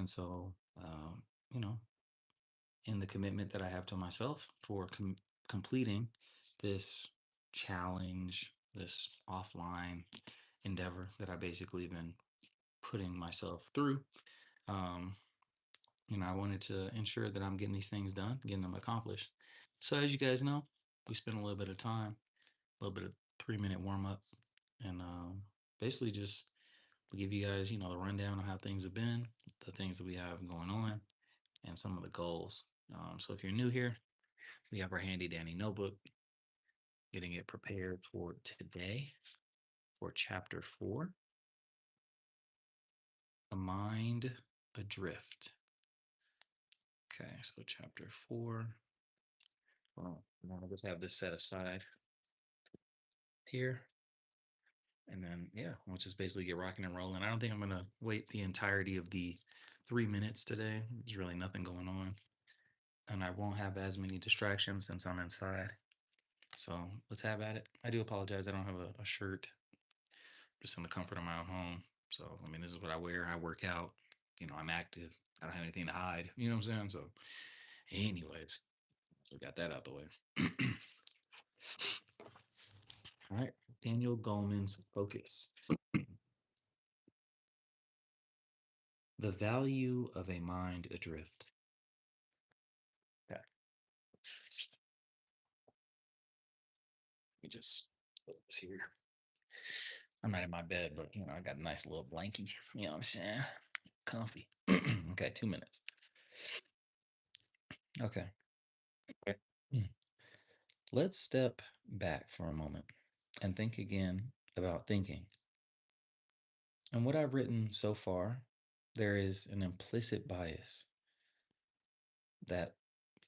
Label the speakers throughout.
Speaker 1: And so, you know, in the commitment that I have to myself for completing this challenge, this offline endeavor that I basically been putting myself through. Um, I wanted to ensure that I'm getting these things done, getting them accomplished. So, as you guys know, we spent a little bit of time, a little bit of 3 minute warm up, and basically just give you guys, the rundown of how things have been, the things that we have going on, and some of the goals. So, if you're new here, we have our handy dandy notebook, getting it prepared for today for chapter 4, A Mind Adrift. Okay, so chapter 4. Well, I'll just have this set aside here. And then, yeah, we'll just basically get rocking and rolling. I don't think I'm going to wait the entirety of the 3 minutes today. There's really nothing going on. And I won't have as many distractions since I'm inside. So let's have at it. I do apologize. I don't have a shirt, just in the comfort of my own home. So, I mean, this is what I wear. I work out. I'm active. I don't have anything to hide. You know what I'm saying? So, anyways, so got that out the way. All right. Daniel Goleman's Focus. The value of a mind adrift. Okay. Let me just put this here. I'm not in my bed, but I got a nice little blankie. You know what I'm saying? Comfy. Okay, 2 minutes. Okay. Let's step back for a moment and think again about thinking. And what I've written so far, there is an implicit bias that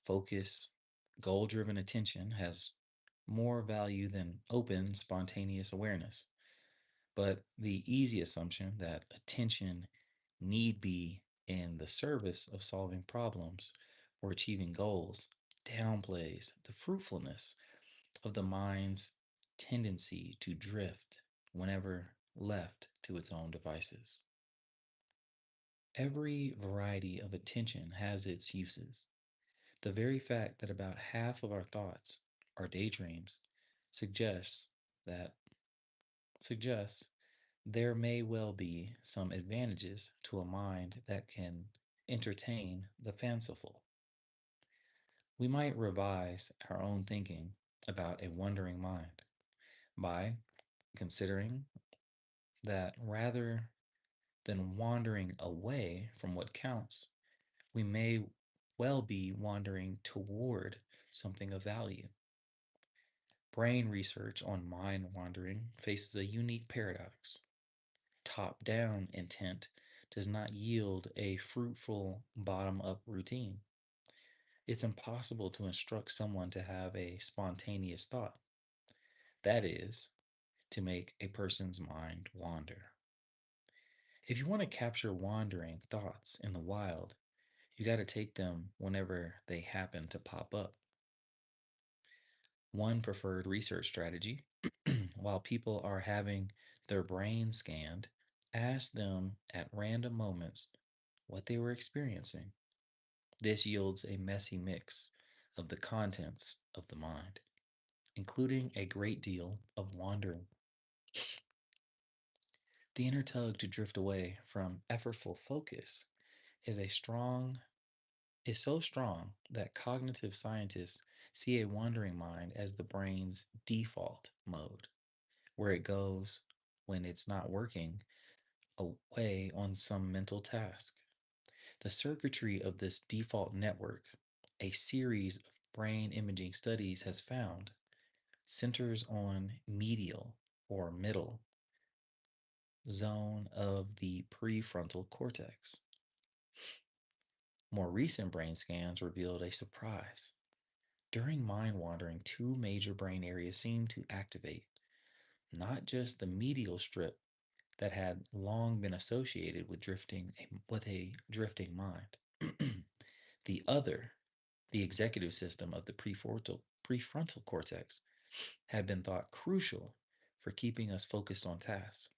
Speaker 1: focus, goal driven attention has more value than open, spontaneous awareness. But the easy assumption that attention need be in the service of solving problems or achieving goals downplays the fruitfulness of the mind's tendency to drift whenever left to its own devices. Every variety of attention has its uses. The very fact that about half of our thoughts are daydreams suggests that suggests there may well be some advantages to a mind that can entertain the fanciful. We might revise our own thinking about a wandering mind by considering that rather than wandering away from what counts, we may well be wandering toward something of value. Brain research on mind wandering faces a unique paradox. Top down intent does not yield a fruitful bottom up routine. It's impossible to instruct someone to have a spontaneous thought. That is, to make a person's mind wander. If you want to capture wandering thoughts in the wild, you got to take them whenever they happen to pop up. One preferred research strategy, while people are having their brain scanned, ask them at random moments what they were experiencing. This yields a messy mix of the contents of the mind, including a great deal of wandering. The inner tug to drift away from effortful focus is a strong is so strong that cognitive scientists see a wandering mind as the brain's default mode, where it goes when it's not working away on some mental task. The circuitry of this default network, a series of brain imaging studies has found, centers on medial or middle zone of the prefrontal cortex. More recent brain scans revealed a surprise. During mind wandering, two major brain areas seem to activate, not just the medial strip that had long been associated with a drifting mind. The other, the executive system of the prefrontal cortex, had been thought crucial for keeping us focused on tasks.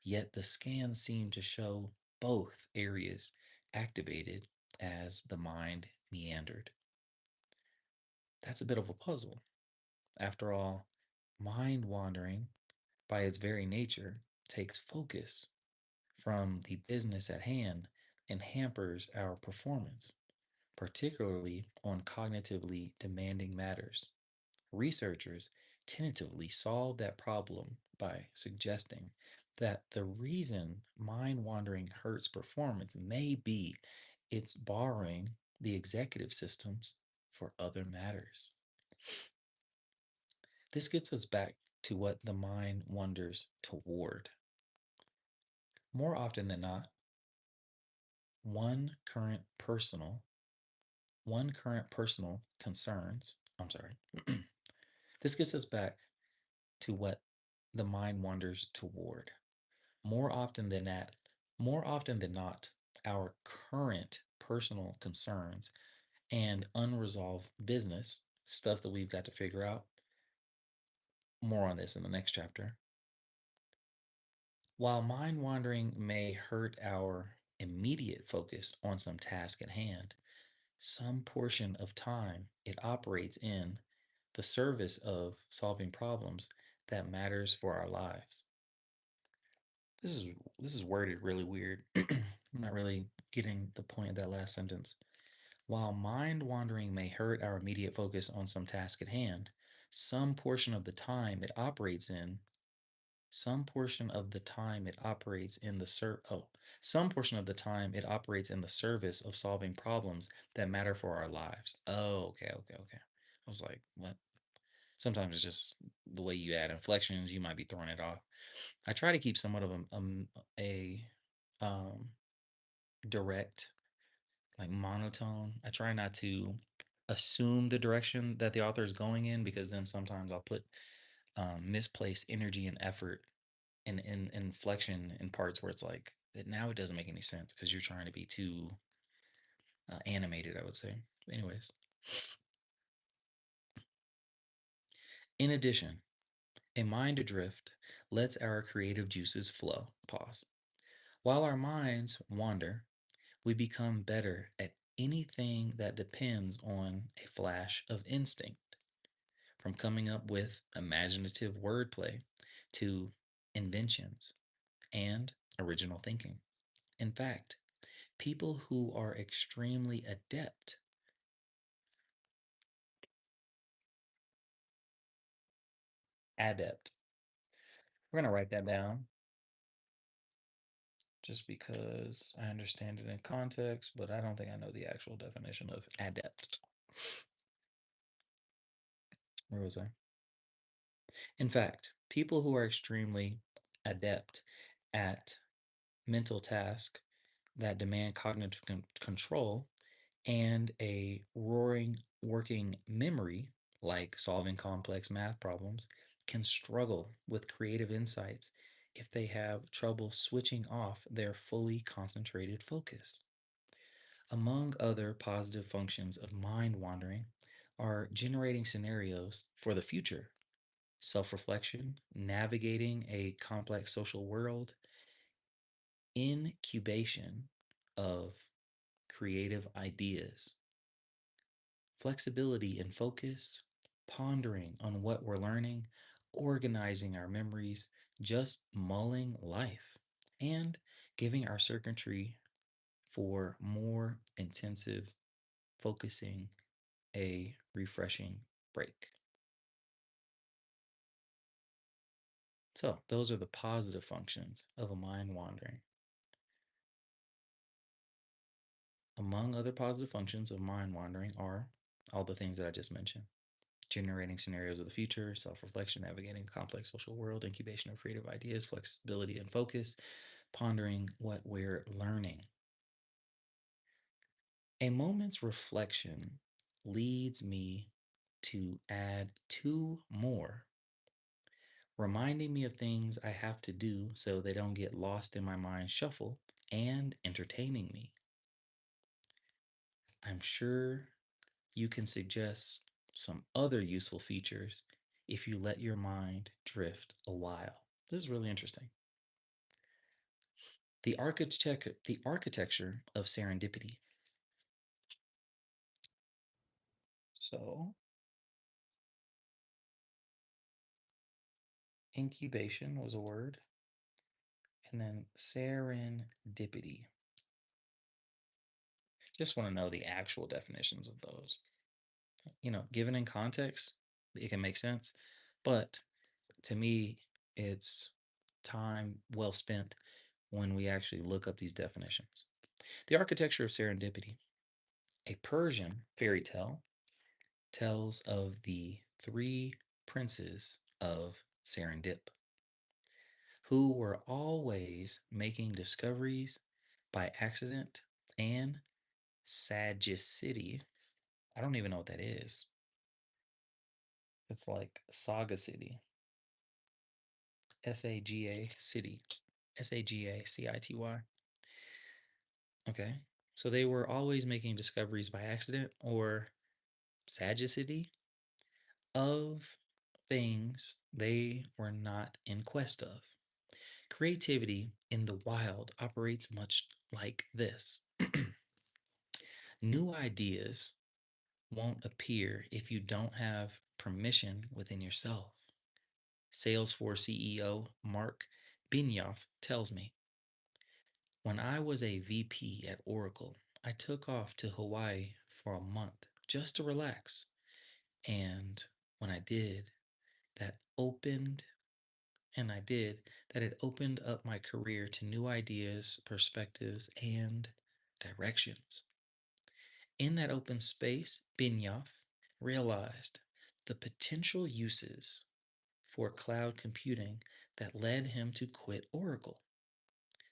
Speaker 1: Yet the scans seem to show both areas activated as the mind meandered. That's a bit of a puzzle. After all, mind wandering, by its very nature, takes focus from the business at hand and hampers our performance, particularly on cognitively demanding matters. Researchers tentatively solve that problem by suggesting that the reason mind wandering hurts performance may be it's borrowing the executive systems for other matters. This gets us back to what the mind wanders toward. More often than not, one current personal, one current personal concerns, I'm sorry, this gets us back to what the mind wanders toward. More often than that, more often than not, our current personal concerns and unresolved business stuff that we've got to figure out. More on this in the next chapter. While mind wandering may hurt our immediate focus on some task at hand, some portion of time it operates in the service of solving problems that matters for our lives. This is this is worded really weird. I'm not really getting the point of that last sentence. While mind wandering may hurt our immediate focus on some task at hand, some portion of the time it operates in some portion of the time it operates in the some portion of the time it operates in the service of solving problems that matter for our lives. Oh, okay. I was like, what? Sometimes it's just the way you add inflections, you might be throwing it off. I try to keep somewhat of a um, direct, like monotone. I try not to assume the direction that the author is going in because then sometimes I'll put misplaced energy and effort and inflection in parts where it's like that now it doesn't make any sense because you're trying to be too animated, I would say. Anyways, in addition, a mind adrift lets our creative juices flow. Pause. While our minds wander, we become better at anything that depends on a flash of instinct, from coming up with imaginative wordplay to inventions and original thinking. In fact, people who are extremely adept. We're going to write that down just because I understand it in context, but I don't think I know the actual definition of adept. Where was I? In fact, people who are extremely adept at mental tasks that demand cognitive control and a roaring working memory, like solving complex math problems, can struggle with creative insights if they have trouble switching off their fully concentrated focus. Among other positive functions of mind wandering are generating scenarios for the future, self reflection, navigating a complex social world, incubation of creative ideas, flexibility and focus, pondering on what we're learning, organizing our memories, just mulling life, and giving our circuitry for more intensive focusing a refreshing break. So, those are the positive functions of a mind wandering. Among other positive functions of mind wandering are all the things that I just mentioned: generating scenarios of the future, self reflection, navigating a complex social world, incubation of creative ideas, flexibility and focus, pondering what we're learning. A moment's reflection leads me to add two more, reminding me of things I have to do so they don't get lost in my mind shuffle, and entertaining me. I'm sure you can suggest some other useful features if you let your mind drift a while. This is really interesting. the architecture of serendipity. So, incubation was a word, and then serendipity. Just want to know the actual definitions of those. Given in context, it can make sense, but to me, it's time well spent when we actually look up these definitions. The architecture of serendipity. A Persian fairy tale tells of the three princes of Serendip, who were always making discoveries by accident, and Sagacity. I don't even know what that is. It's like Saga City. SAGA City. SAGACITY. Okay. So they were always making discoveries by accident or sagacity of things they were not in quest of. Creativity in the wild operates much like this. New ideas won't appear if you don't have permission within yourself. Salesforce CEO Mark Benioff tells me, when I was a VP at Oracle, I took off to Hawaii for a month just to relax. And when I did, that opened I did, that it opened up my career to new ideas, perspectives, and directions. In that open space, Benioff realized the potential uses for cloud computing that led him to quit Oracle,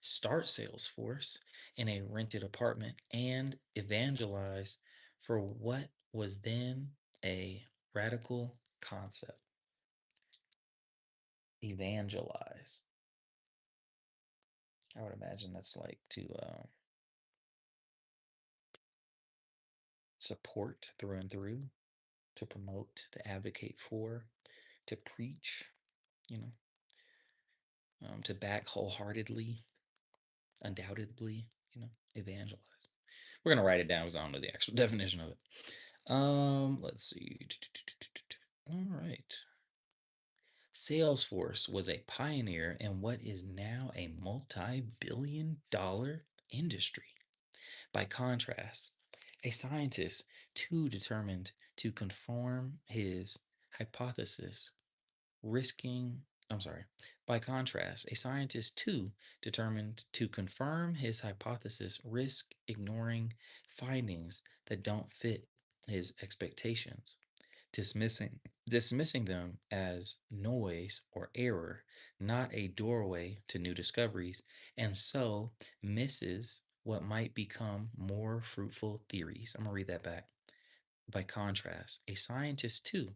Speaker 1: start Salesforce in a rented apartment, and evangelize for what was then a radical concept. Evangelize. I would imagine that's like to support through and through, to promote, to advocate for, to preach, you know, to back wholeheartedly, undoubtedly, evangelize. We're gonna write it down because I don't know the actual definition of it. Let's see. All right. Salesforce was a pioneer in what is now a multi-billion-dollar industry. By contrast, a scientist too determined to confirm his hypothesis, risking, I'm sorry, by contrast, a scientist too determined to confirm his hypothesis risk ignoring findings that don't fit his expectations, dismissing them as noise or error, not a doorway to new discoveries, and so misses what might become more fruitful theories. I'm gonna read that back. By contrast, a scientist too.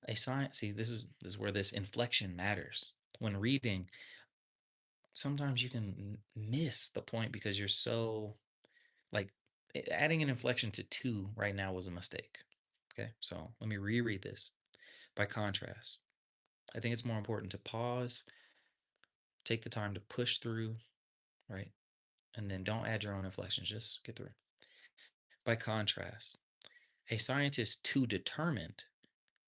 Speaker 1: A science. See, this is where this inflection matters. When reading, sometimes you can miss the point because you're so like adding an inflection to two right now was a mistake. Okay, so let me reread this. By contrast, I think it's more important to pause, take the time to push through, right? And then don't add your own inflections, just get through. By contrast, a scientist too determined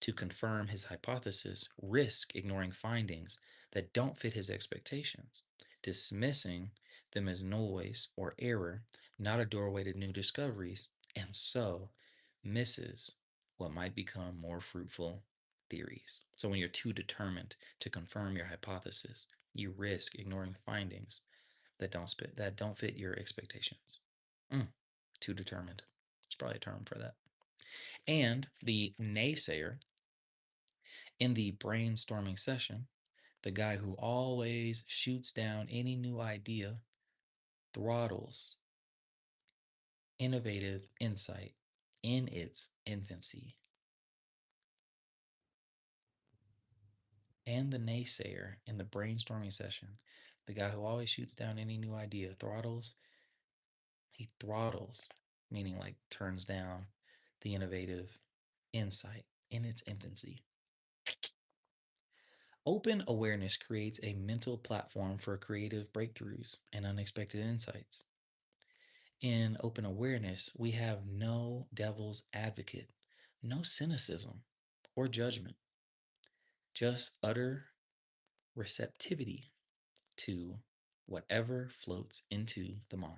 Speaker 1: to confirm his hypothesis risk ignoring findings that don't fit his expectations, dismissing them as noise or error, not a doorway to new discoveries, and so misses what might become more fruitful theories. So when you're too determined to confirm your hypothesis, you risk ignoring findings that don't fit your expectations. Too determined. There's probably a term for that. And the naysayer in the brainstorming session, the guy who always shoots down any new idea throttles innovative insight in its infancy. And the naysayer in the brainstorming session, the guy who always shoots down any new idea he throttles, meaning like turns down the innovative insight in its infancy. Open awareness creates a mental platform for creative breakthroughs and unexpected insights. In open awareness, we have no devil's advocate, no cynicism or judgment, just utter receptivity to whatever floats into the mind.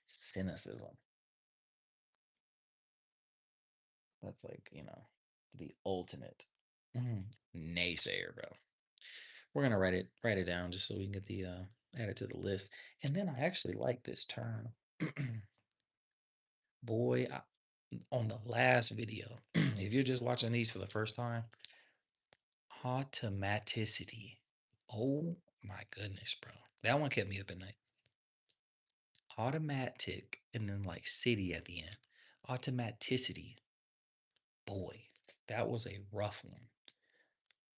Speaker 1: Cynicism. That's like, the ultimate naysayer, bro. We're gonna write it down just so we can get the add it to the list. And then I actually like this term. Boy, on the last video, if you're just watching these for the first time, automaticity. Oh my goodness, bro. That one kept me up at night. Automatic and then like city at the end. Automaticity. Boy, that was a rough one.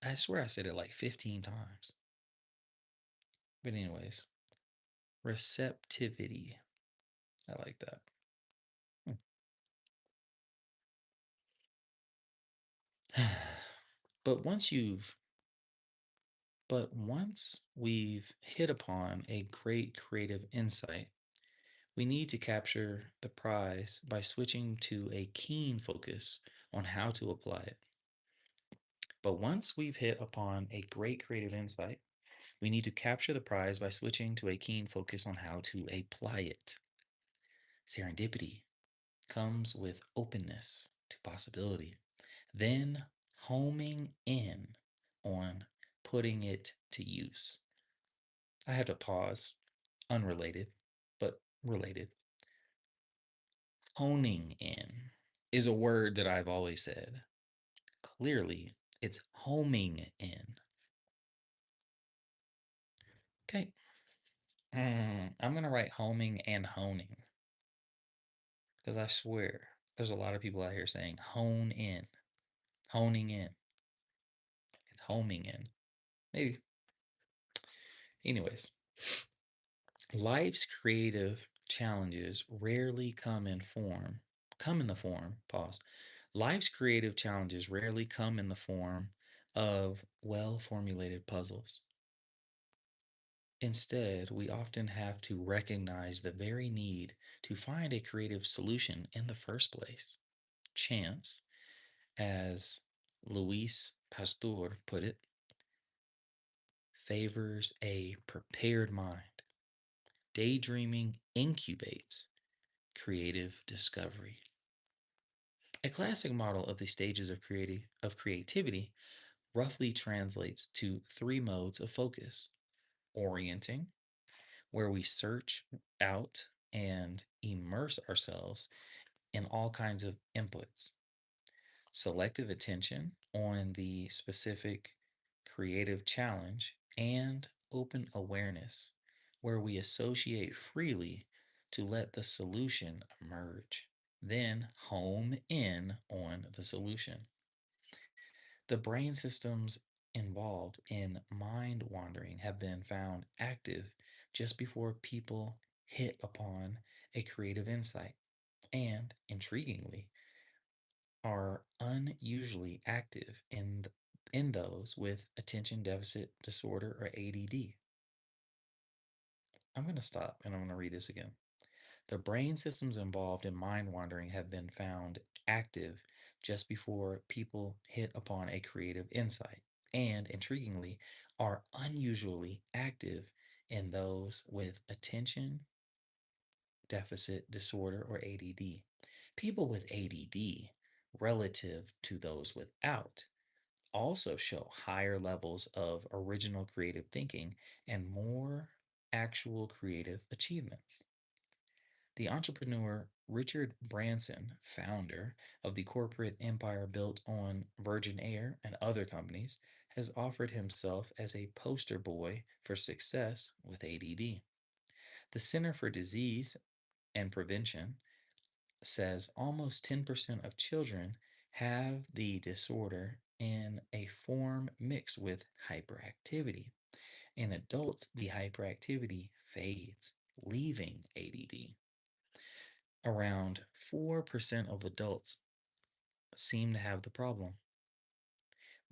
Speaker 1: I swear I said it like 15 times. But, anyways, receptivity. I like that. But once we've hit upon a great creative insight, we need to capture the prize by switching to a keen focus on how to apply it. But once we've hit upon a great creative insight, we need to capture the prize by switching to a keen focus on how to apply it. Serendipity comes with openness to possibility, then homing in on putting it to use. I have to pause, unrelated, but related. Honing in is a word that I've always said. Clearly, it's homing in. Okay. I'm going to write homing and honing because I swear there's a lot of people out here saying hone in, honing in, and homing in. Maybe. Anyways, life's creative challenges rarely come in the form, pause. Life's creative challenges rarely come in the form of well formulated puzzles. Instead, we often have to recognize the very need to find a creative solution in the first place. Chance, as Luis Pasteur put it, favors a prepared mind. Daydreaming incubates creative discovery. A classic model of the stages of creativity roughly translates to three modes of focus: orienting, where we search out and immerse ourselves in all kinds of inputs; selective attention on the specific creative challenge; and open awareness, where we associate freely to let the solution emerge, then home in on the solution. The brain systems involved in mind wandering have been found active just before people hit upon a creative insight, and, intriguingly, are unusually active in those with attention deficit disorder or ADD. I'm going to stop and I'm going to read this again. The brain systems involved in mind wandering have been found active just before people hit upon a creative insight, and, intriguingly, are unusually active in those with attention deficit disorder or ADD. People with ADD, relative to those without, also show higher levels of original creative thinking and more actual creative achievements. The entrepreneur Richard Branson, founder of the corporate empire built on Virgin Air and other companies, has offered himself as a poster boy for success with ADD. The Center for Disease and Prevention says almost 10% of children have the disorder in a form mixed with hyperactivity. In adults, the hyperactivity fades, leaving ADD. Around 4% of adults seem to have the problem.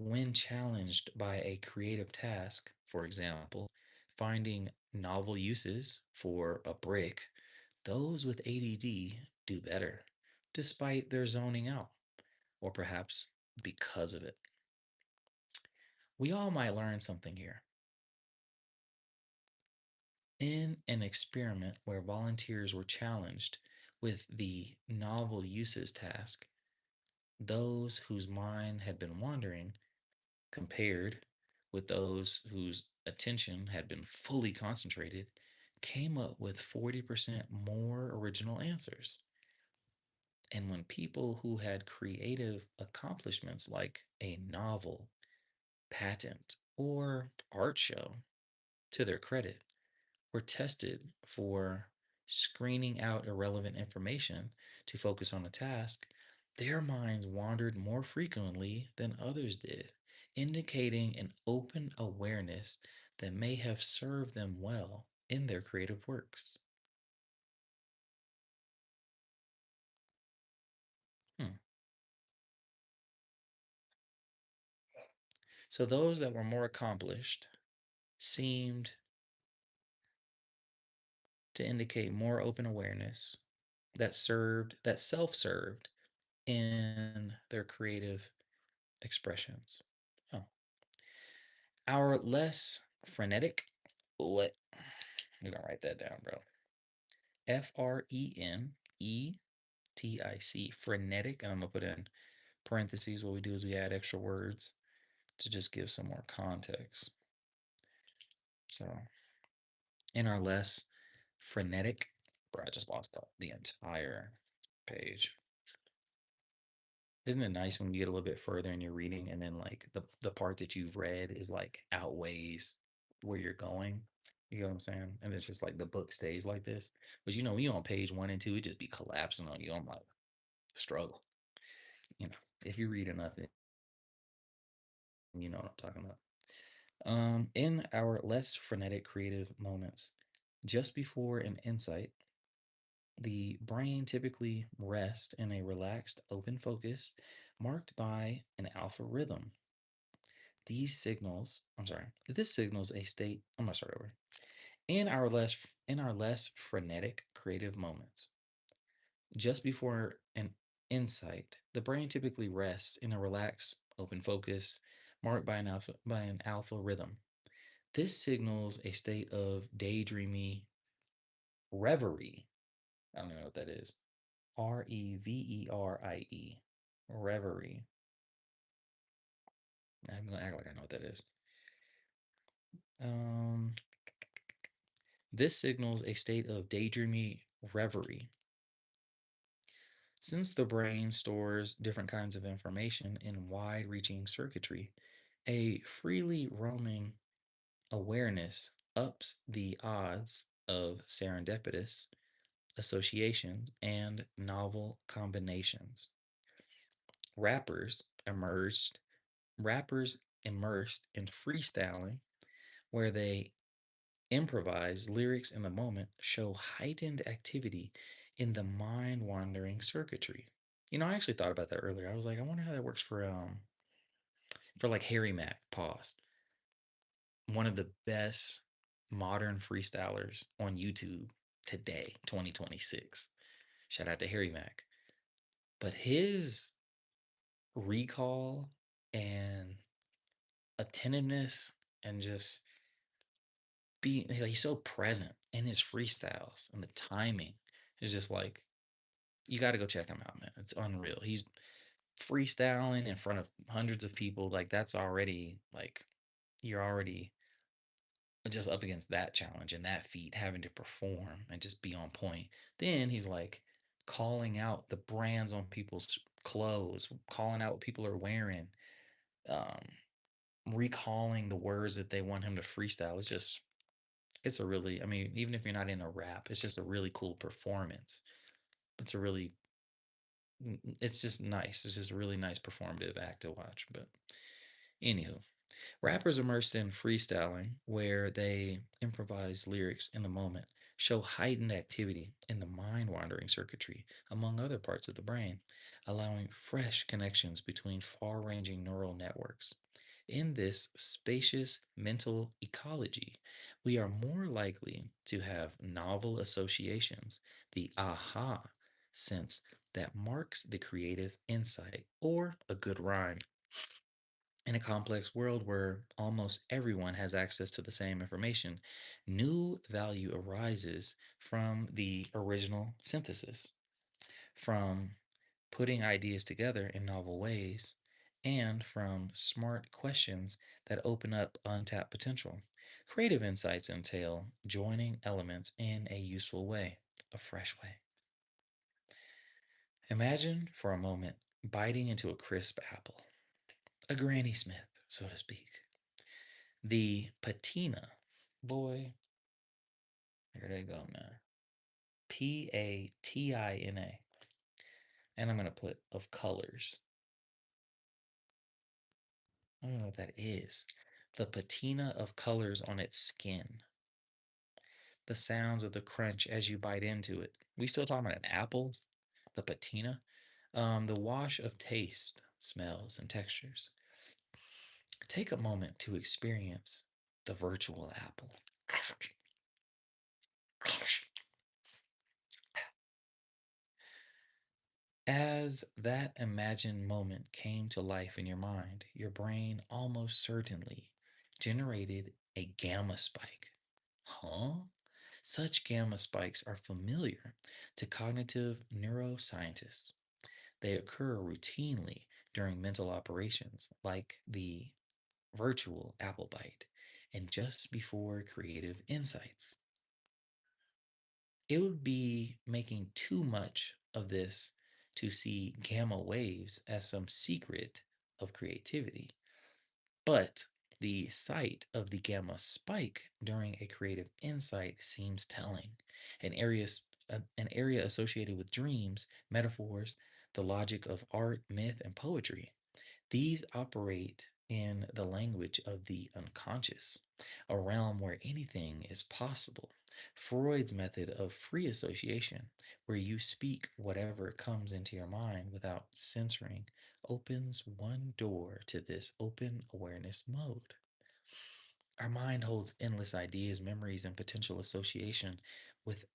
Speaker 1: When challenged by a creative task, for example, finding novel uses for a brick, those with ADD do better, despite their zoning out, or perhaps because of it. We all might learn something here. In an experiment where volunteers were challenged with the novel uses task, those whose mind had been wandering compared with those whose attention had been fully concentrated came up with 40% more original answers. And when people who had creative accomplishments like a novel, patent, or art show, to their credit, were tested for screening out irrelevant information to focus on a task, their minds wandered more frequently than others did, indicating an open awareness that may have served them well in their creative works. Hmm. So those that were more accomplished seemed to indicate more open awareness that self-served in their creative expressions. Oh. Our less frenetic, what? We're gonna write that down, bro. FRENETIC, frenetic. And I'm gonna put in parentheses. What we do is we add extra words to just give some more context. So, in our less frenetic, bro, I just lost the entire page. Isn't it nice when you get a little bit further in your reading and then like the part that you've read is like outweighs where you're going? You know what I'm saying? And it's just like the book stays like this. But you know, when you're on page one and two, it just be collapsing on you. I'm like, struggle. You know, if you read enough, you know what I'm talking about. In our less frenetic creative moments, just before an insight, the brain typically rests in a relaxed, open focus marked by an alpha rhythm. This signals a state. I'm gonna start over. In our less in our less frenetic creative moments, just before an insight, the brain typically rests in a relaxed, open focus marked by an alpha rhythm. This signals a state of daydreamy reverie. I don't know what that is. Reverie. Reverie. I'm gonna act like I know what that is. Um, this signals a state of daydreamy reverie. Since the brain stores different kinds of information in wide reaching circuitry, a freely roaming awareness ups the odds of serendipitous associations and novel combinations. Rappers emerged rappers immersed in freestyling where they improvise lyrics in the moment show heightened activity in the mind wandering circuitry. You know, I actually thought about that earlier. I was like, I wonder how that works for like Harry Mack. Pause. One of the best modern freestylers on YouTube today, 2026. Shout out to Harry Mack. But his recall and attentiveness and just being like, he's so present in his freestyles and the timing is just like you got to go check him out, man. It's unreal. He's freestyling in front of hundreds of people. Like that's already like you're already just up against that challenge and that feat, having to perform and just be on point. Then he's like calling out the brands on people's clothes, calling out what people are wearing, um, recalling the words that they want him to freestyle. It's a really, I mean, even if you're not in a rap, it's just a really cool performance. It's a really, it's just nice. It's just a really nice performative act to watch. But anywho, rappers immersed in freestyling, where they improvise lyrics in the moment, show heightened activity in the mind wandering circuitry, among other parts of the brain, allowing fresh connections between far ranging neural networks. In this spacious mental ecology, we are more likely to have novel associations, the aha sense that marks the creative insight or a good rhyme. In a complex world where almost everyone has access to the same information, new value arises from the original synthesis, from putting ideas together in novel ways, and from smart questions that open up untapped potential. Creative insights entail joining elements in a useful way, a fresh way. Imagine for a moment biting into a crisp apple, a Granny Smith, so to speak. The patina, boy, here they go now. Patina. And I'm going to put of colors. I don't know what that is. The patina of colors on its skin. The sounds of the crunch as you bite into it. We still talking about an apple? The patina? The wash of taste, smells, and textures. Take a moment to experience the virtual apple. As that imagined moment came to life in your mind, your brain almost certainly generated a gamma spike. Huh? Such gamma spikes are familiar to cognitive neuroscientists. They occur routinely during mental operations like the virtual apple bite and just before creative insights. It would be making too much of this to see gamma waves as some secret of creativity. But the sight of the gamma spike during a creative insight seems telling. An area associated with dreams, metaphors, the logic of art, myth, and poetry. These operate in the language of the unconscious, a realm where anything is possible. Freud's method of free association, where you speak whatever comes into your mind without censoring, opens one door to this open awareness mode. Our mind holds endless ideas, memories, and potential association with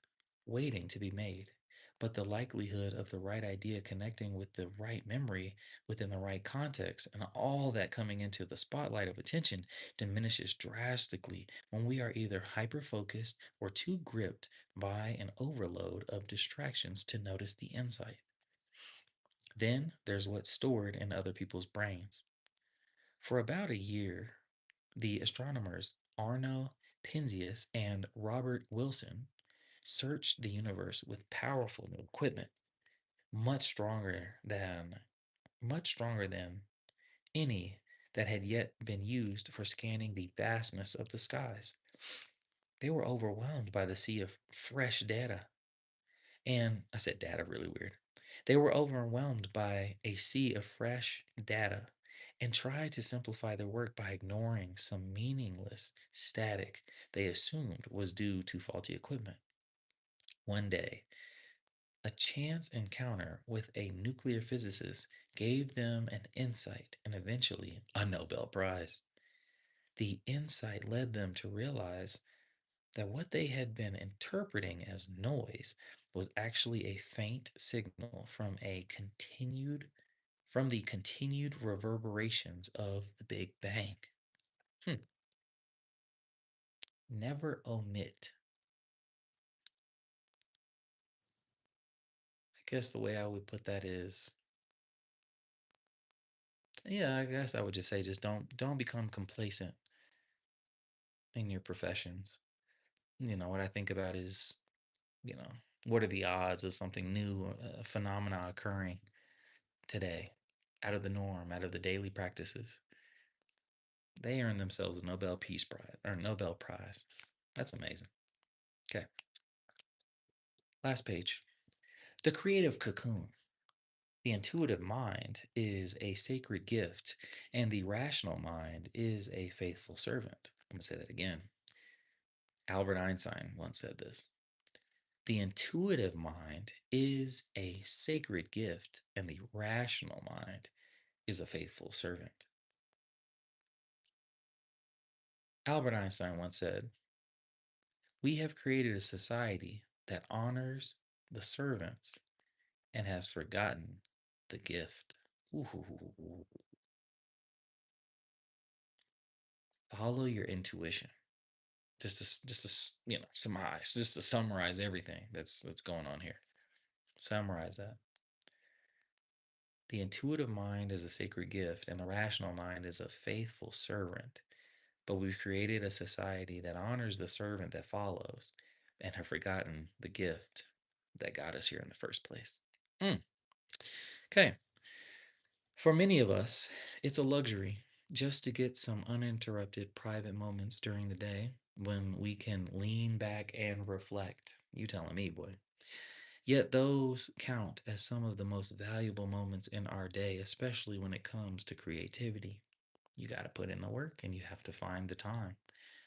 Speaker 1: waiting to be made. But the likelihood of the right idea connecting with the right memory within the right context and all that coming into the spotlight of attention diminishes drastically when we are either hyper focused or too gripped by an overload of distractions to notice the insight. Then there's what's stored in other people's brains. For about a year, the astronomers Arno Penzias and Robert Wilson searched the universe with powerful new equipment, much stronger than much stronger than any that had yet been used for scanning the vastness of the skies. They were overwhelmed by the sea of fresh data. And I said data really weird. They were overwhelmed by a sea of fresh data and tried to simplify their work by ignoring some meaningless static they assumed was due to faulty equipment. One day, a chance encounter with a nuclear physicist gave them an insight and eventually a Nobel Prize. The insight led them to realize that what they had been interpreting as noise was actually a faint signal from the continued reverberations of the Big Bang. Hmm. Never omit. I guess the way I would put that is, yeah, I guess I would just say just don't become complacent in your professions. What I think about is, you know, what are the odds of something new, a phenomena occurring today, out of the norm, out of the daily practices? They earn themselves a Nobel Peace Prize or Nobel Prize. That's amazing. Okay, last page. The creative cocoon. The intuitive mind is a sacred gift, and the rational mind is a faithful servant. I'm going to say that again. Albert Einstein once said this. The intuitive mind is a sacred gift, and the rational mind is a faithful servant. Albert Einstein once said, "We have created a society that honors the servants and has forgotten the gift." Ooh. Follow your intuition. Summarize, just to summarize everything that's going on here. Summarize that. The intuitive mind is a sacred gift, and the rational mind is a faithful servant. But we've created a society that honors the servant that follows and have forgotten the gift that got us here in the first place. Mm. Okay. For many of us, it's a luxury just to get some uninterrupted private moments during the day when we can lean back and reflect. You telling me, boy. Yet those count as some of the most valuable moments in our day, especially when it comes to creativity. You got to put in the work and you have to find the time.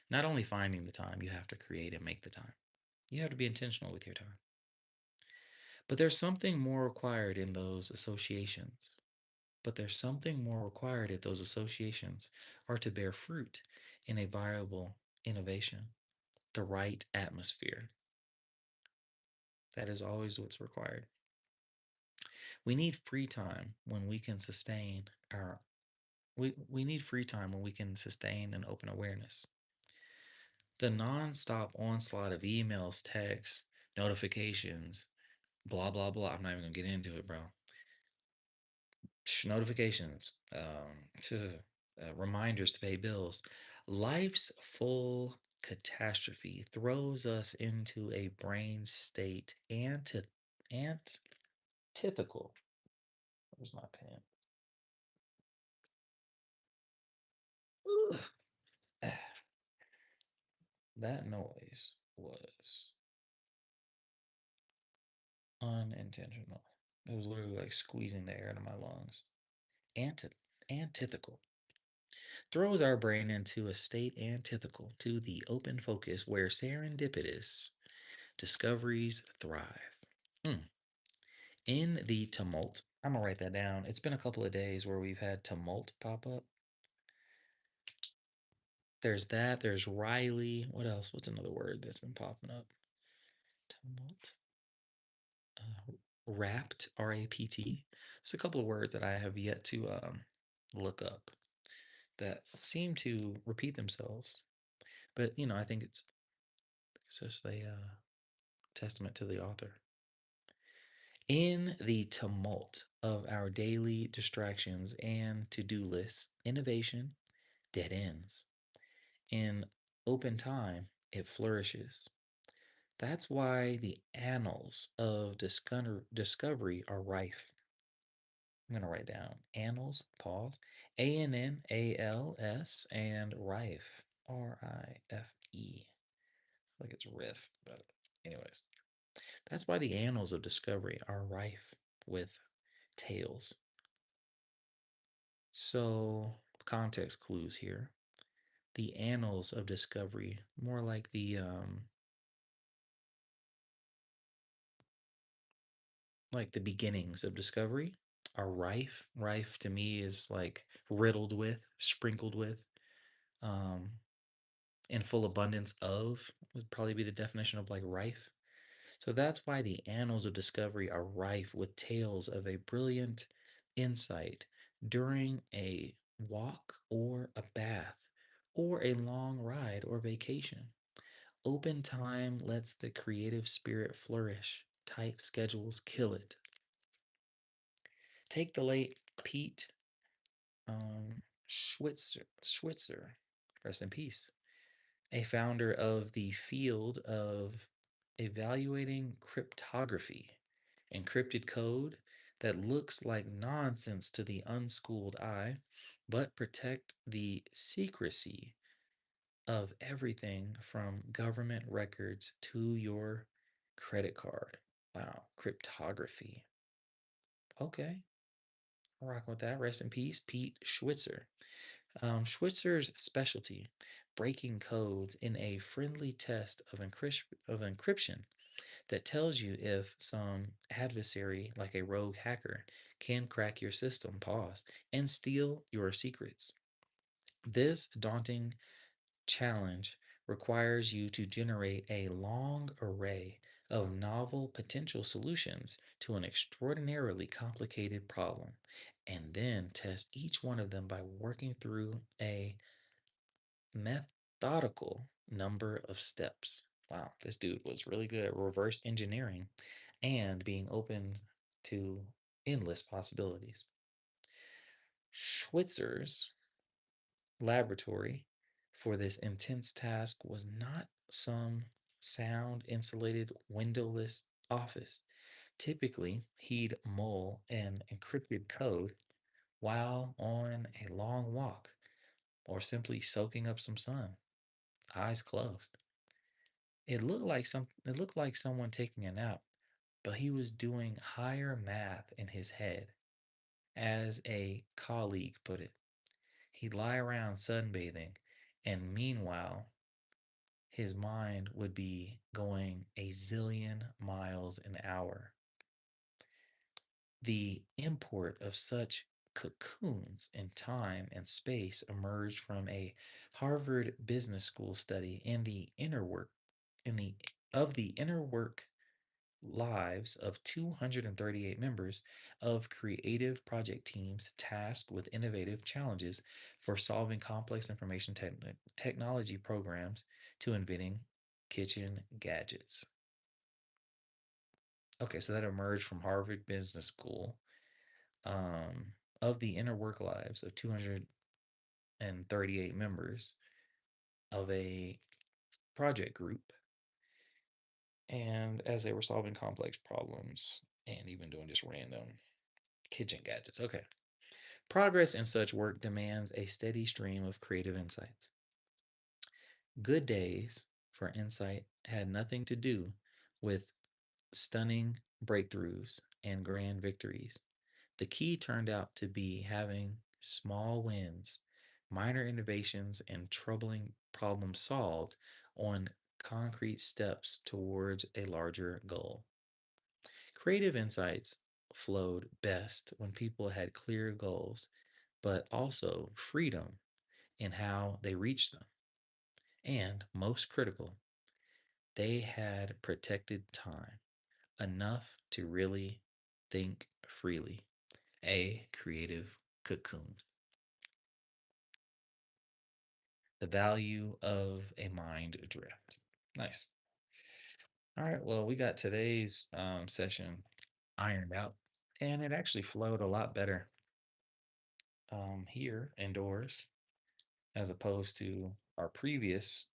Speaker 1: Not only finding the time, you have to create and make the time. You have to be intentional with your time. But there's something more required in those associations. But there's something more required if those associations are to bear fruit in a viable innovation, the right atmosphere. That is always what's required. We need free time when we can sustain our we need free time when we can sustain an open awareness. The nonstop onslaught of emails, texts, notifications, blah blah blah. I'm not even gonna get into it, bro. Notifications, reminders to pay bills. Life's full catastrophe throws us into a brain state antithetical. Where's my pen? Ugh. That noise was unintentional. It was literally like squeezing the air out of my lungs. Antithetical throws our brain into a state antithetical to the open focus where serendipitous discoveries thrive. Mm. In the tumult, I'm gonna write that down. It's been a couple of days where we've had tumult pop up. There's that. There's Riley. What else? What's another word that's been popping up? Tumult. Rapt. RAPT. There's a couple of words that I have yet to look up that seem to repeat themselves. But I think it's just a testament to the author. In the tumult of our daily distractions and to do lists, innovation dead ends. In open time, it flourishes. That's why the annals of discovery are rife. I'm going to write down annals, pause, ANNALS, and rife, RIFE. Like it's riff, but anyways. That's why the annals of discovery are rife with tales. So, context clues here. The annals of discovery, more like the beginnings of discovery, are rife. Rife to me is like riddled with, sprinkled with, um, in full abundance of would probably be the definition of like rife. So that's why the annals of discovery are rife with tales of a brilliant insight during a walk or a bath or a long ride or vacation. Open time lets the creative spirit flourish. Tight schedules kill it. Take the late Pete Schwitzer, rest in peace, a founder of the field of evaluating cryptography, encrypted code that looks like nonsense to the unschooled eye, but protect the secrecy of everything from government records to your credit card. Wow, cryptography. Okay, I'm rocking with that. Rest in peace, Pete Schwitzer. Schwitzer's specialty, breaking codes in a friendly test of encryption that tells you if some adversary, like a rogue hacker, can crack your system, pause, and steal your secrets. This daunting challenge requires you to generate a long array of novel potential solutions to an extraordinarily complicated problem, and then test each one of them by working through a methodical number of steps. Wow, this dude was really good at reverse engineering and being open to endless possibilities. Schweitzer's laboratory for this intense task was not some sound insulated windowless office. Typically, he'd mull an encrypted code while on a long walk or simply soaking up some sun, eyes closed. It looked like someone taking a nap, but he was doing higher math in his head, as a colleague put it. He'd lie around sunbathing, and meanwhile, his mind would be going a zillion miles an hour. The import of such cocoons in time and space emerged from a Harvard Business School study in the inner work lives of 238 members of creative project teams tasked with innovative challenges for solving complex information technology programs to inventing kitchen gadgets. Okay, so that emerged from Harvard Business School, of the inner work lives of 238 members of a project group, and as they were solving complex problems and even doing just random kitchen gadgets. Okay. Progress in such work demands a steady stream of creative insights. Good days for insight had nothing to do with stunning breakthroughs and grand victories. The key turned out to be having small wins, minor innovations, and troubling problems solved on concrete steps towards a larger goal. Creative insights flowed best when people had clear goals, but also freedom in how they reached them. And most critical, they had protected time, enough to really think freely. A creative cocoon. The value of a mind adrift. Nice. All right. Well, we got today's session ironed out, and it actually flowed a lot better here indoors as opposed to our previous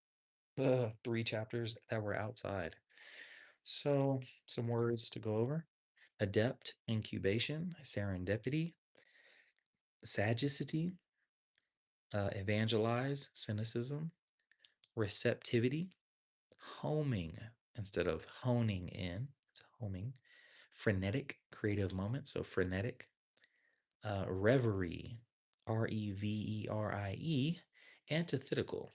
Speaker 1: three chapters that were outside. So, some words to go over: adept, incubation, serendipity, sagacity, evangelize, cynicism, receptivity, homing instead of honing in, it's homing, frenetic, creative moment, so frenetic, reverie, reverie, antithetical,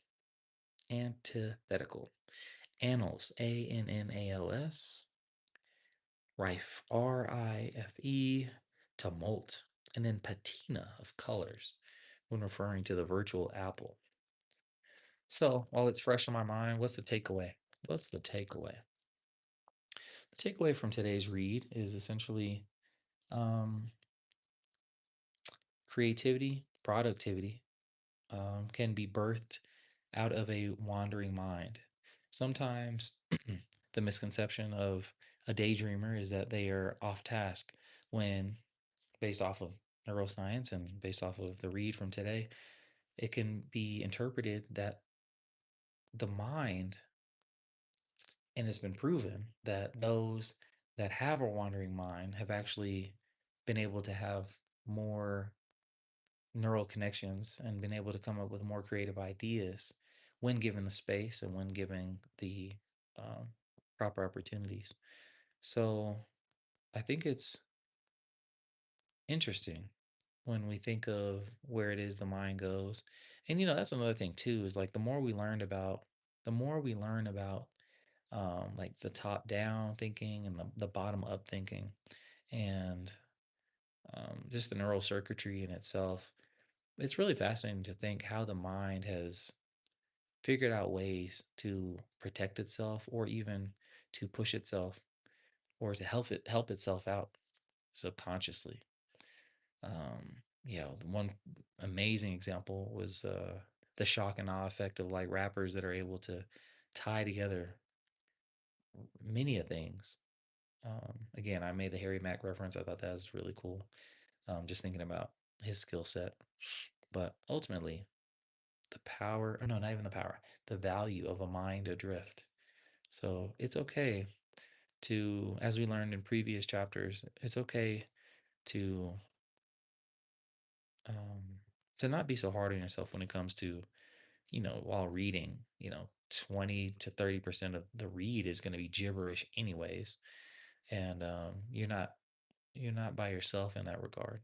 Speaker 1: antithetical, annals, annals, rife, rife, tumult, and then patina of colors when referring to the virtual apple. So while it's fresh in my mind, what's the takeaway? What's the takeaway? The takeaway from today's read is essentially um, creativity, productivity can be birthed out of a wandering mind. Sometimes the misconception of a daydreamer is that they are off task when, based off of neuroscience and based off of the read from today, it can be interpreted that the mind, and it's been proven that those that have a wandering mind have actually been able to have more neural connections and been able to come up with more creative ideas when given the space and when given the um, proper opportunities. So I think it's interesting when we think of where it is the mind goes. And that's another thing too, is like the more we learn about like the top down thinking and the bottom up thinking, and just the neural circuitry in itself, it's really fascinating to think how the mind has figured out ways to protect itself or even to push itself or to help itself out subconsciously. The one amazing example was the shock and awe effect of like rappers that are able to tie together many of things. Again, I made the Harry Mack reference. I thought that was really cool. Just thinking about his skill set. But ultimately, the power, or no, not even the power, the value of a mind adrift. So it's okay to, as we learned in previous chapters, it's okay to um, to not be so hard on yourself when it comes to, while reading. 20 to 30% of the read is going to be gibberish anyways, and you're not by yourself in that regard.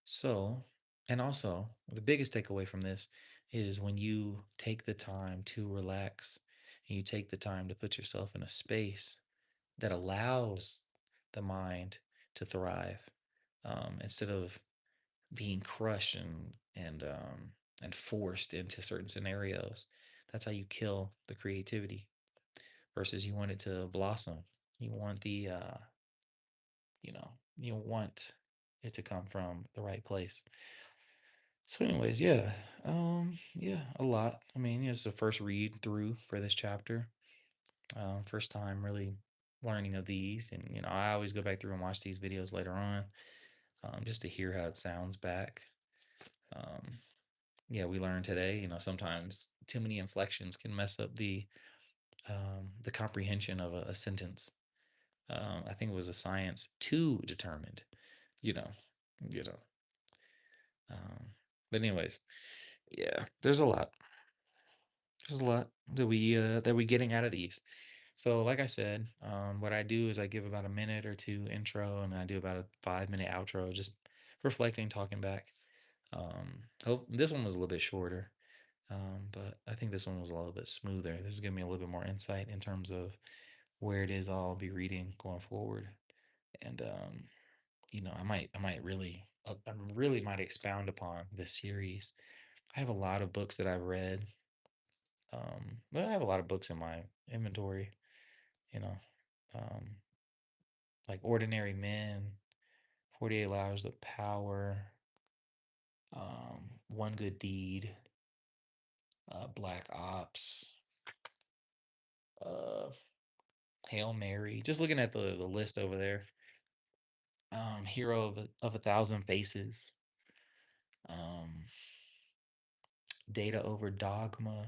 Speaker 1: So, and also, the biggest takeaway from this is when you take the time to relax and you take the time to put yourself in a space that allows the mind to thrive, instead of being crushed and forced into certain scenarios. That's how you kill the creativity versus you want it to blossom. You want you want it to come from the right place. So, anyways, yeah, a lot. I mean, it's the first read through for this chapter. First time really learning of these, and I always go back through and watch these videos later on, just to hear how it sounds back. Um, yeah, we learned today. Sometimes too many inflections can mess up the comprehension of a sentence. I think it was a science too determined. You know, you know. Um, but anyways, yeah, there's a lot that we getting out of these. So, like I said, what I do is I give about a minute or two intro, and then I do about a 5-minute outro, just reflecting, talking back. This one was a little bit shorter, but I think this one was a little bit smoother. This is giving me a little bit more insight in terms of where it is I'll be reading going forward, and I really might expound upon this series. I have a lot of books that I've read. But I have a lot of books in my inventory, you know, um, like Ordinary Men, 48 Hours of Power, One Good Deed, Black Ops, uh, Hail Mary. Just looking at the list over there, Hero of a Thousand Faces, um, Data Over Dogma.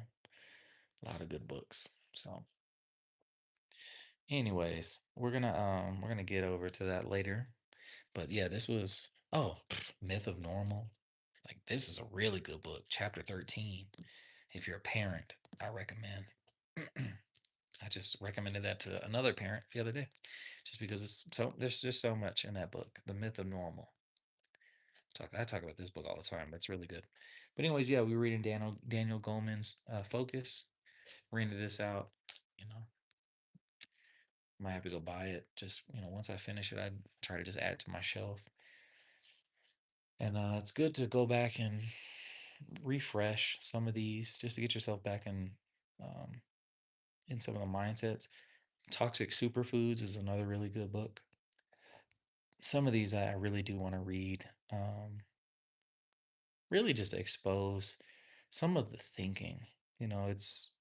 Speaker 1: A lot of good books. So, anyways, we're gonna get over to that later. But yeah, this was Myth of Normal. Like, this is a really good book, chapter 13. If you're a parent, I recommend. I just recommended that to another parent the other day, just because there's just so much in that book, The Myth of Normal. I talk about this book all the time, but it's really good. But anyways, yeah, we were reading Daniel Goleman's Focus. Rented this out. You know, might have to go buy it. Just once I finish it, I'd try to just add it to my shelf. And it's good to go back and refresh some of these just to get yourself back um, in some of the mindsets. Toxic Superfoods is another really good book. Some of these I really do want to read, really just to expose some of the thinking. It's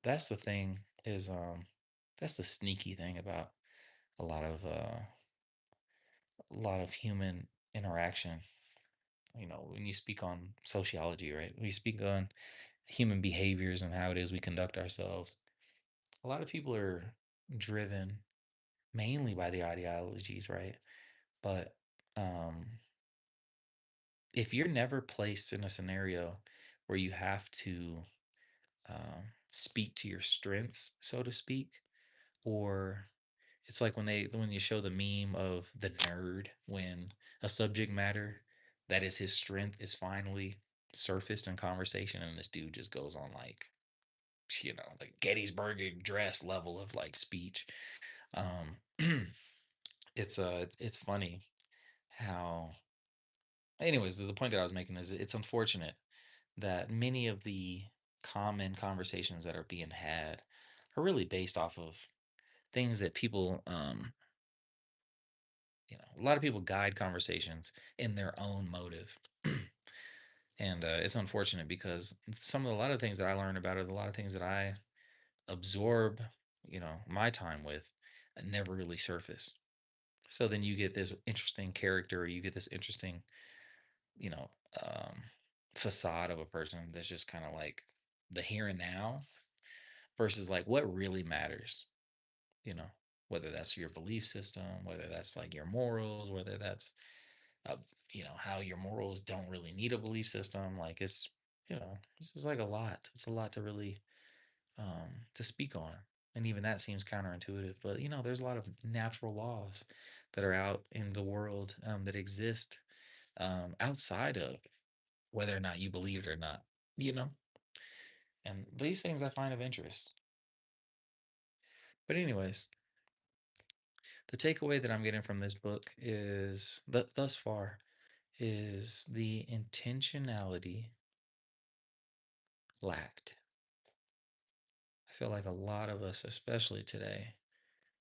Speaker 1: that's the thing is that's the sneaky thing about a lot of uh, a lot of human interaction. When you speak on sociology, right? When you speak on human behaviors and how it is we conduct ourselves, a lot of people are driven mainly by the ideologies, right? But um, if you're never placed in a scenario where you have to speak to your strengths, so to speak, or it's like when you show the meme of the nerd when a subject matter that is his strength is finally surfaced in conversation, and this dude just goes on like Gettysburg Address level of like speech. Um, it's funny how. Anyways, the point that I was making is it's unfortunate that many of the common conversations that are being had are really based off of things that people, a lot of people guide conversations in their own motive. And it's unfortunate because a lot of things that I learned about it, a lot of things that I absorb, my time with, never really surface. So then you get this interesting character, or you get this interesting, you know, um, facade of a person that's just kind of like the here and now versus like what really matters, you know, whether that's your belief system, whether that's like your morals, whether that's, uh, how your morals don't really need a belief system. Like it's just like a lot. It's a lot to really to speak on. And even that seems counterintuitive. But there's a lot of natural laws that are out in the world that exist outside of whether or not you believe it or not. You know, and these things I find of interest. But anyways, the takeaway that I'm getting from this book is thus far is the intentionality lacked. I feel like a lot of us, especially today,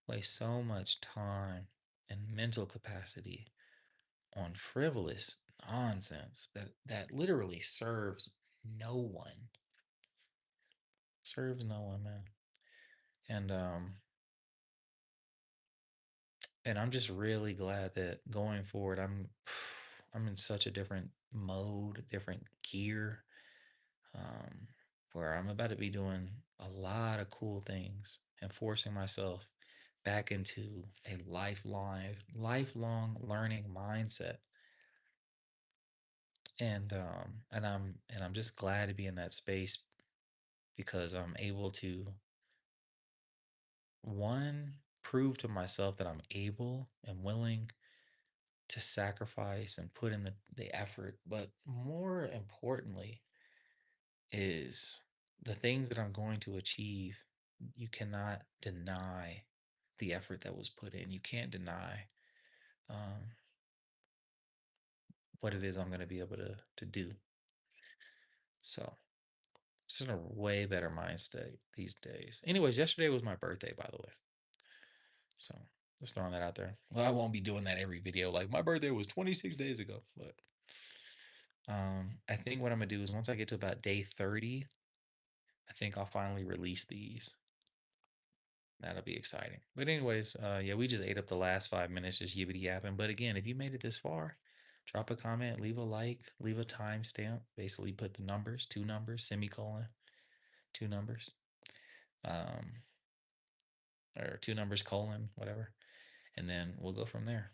Speaker 1: waste so much time and mental capacity on frivolous nonsense that literally serves no one, man. And I'm just really glad that going forward I'm in such a different mode, different gear, um where I'm about to be doing a lot of cool things and forcing myself back into a lifelong learning mindset. And I'm just glad to be in that space because I'm able to, one, prove to myself that I'm able and willing to sacrifice and put in the effort, but more importantly is the things that I'm going to achieve. You cannot deny the effort that was put in. You can't deny um, what it is I'm going to be able to do. So it's in a way better mind state these days. Anyways, yesterday was my birthday, by the way. So just throwing that out there. Well, I won't be doing that every video. Like my birthday was 26 days ago, but I think what I'm gonna do is once I get to about day 30, I think I'll finally release these. That'll be exciting. But anyways, yeah, we just ate up the last 5 minutes just yibbity yapping. But again, if you made it this far, drop a comment, leave a like, leave a timestamp. Basically, put the numbers, two numbers, semicolon, two numbers, um, or two numbers colon, whatever, and then we'll go from there.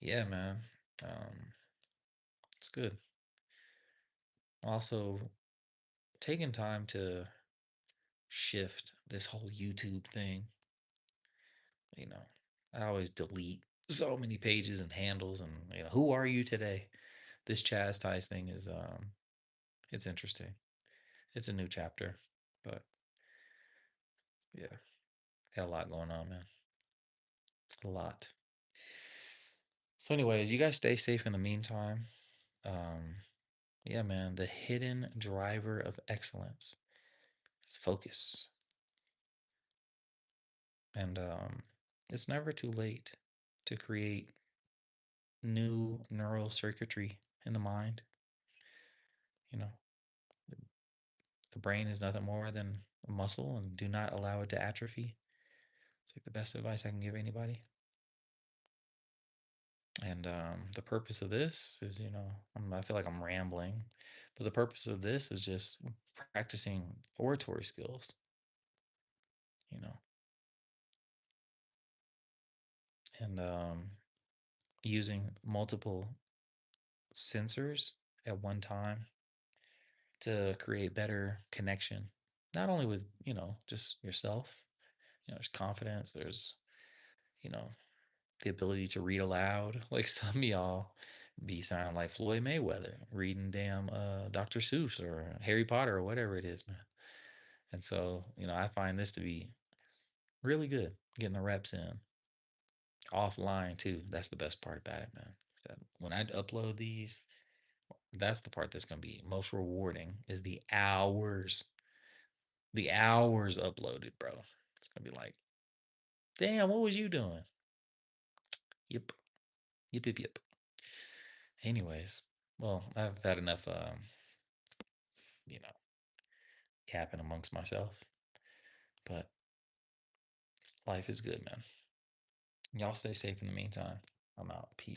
Speaker 1: Yeah, man, it's good. Also, taking time to shift this whole YouTube thing. You know, I always delete so many pages and handles, and who are you today? This chastise thing is it's interesting. It's a new chapter, but yeah, got a lot going on, man. A lot. So, anyways, you guys stay safe in the meantime. Um, yeah, man, the hidden driver of excellence is focus. And it's never too late to create new neural circuitry in the mind. You know, the brain is nothing more than a muscle, and do not allow it to atrophy. It's like the best advice I can give anybody. And the purpose of this is, I feel like I'm rambling, but the purpose of this is just practicing oratory skills, you know, and using multiple sensors at one time to create better connection, not only with, just yourself, there's confidence, there's, you know, the ability to read aloud. Like some of y'all be sounding like Floyd Mayweather reading damn Dr. Seuss or Harry Potter or whatever it is, man. And so, I find this to be really good, getting the reps in offline too. That's the best part about it, man. That when I upload these, That's the part that's going to be most rewarding is the hours uploaded, bro. It's going to be like, damn, what was you doing? Yep. Yep, yep, yep. Anyways, well, I've had enough, you know, yapping amongst myself, but life is good, man. Y'all stay safe in the meantime. I'm out. Peace.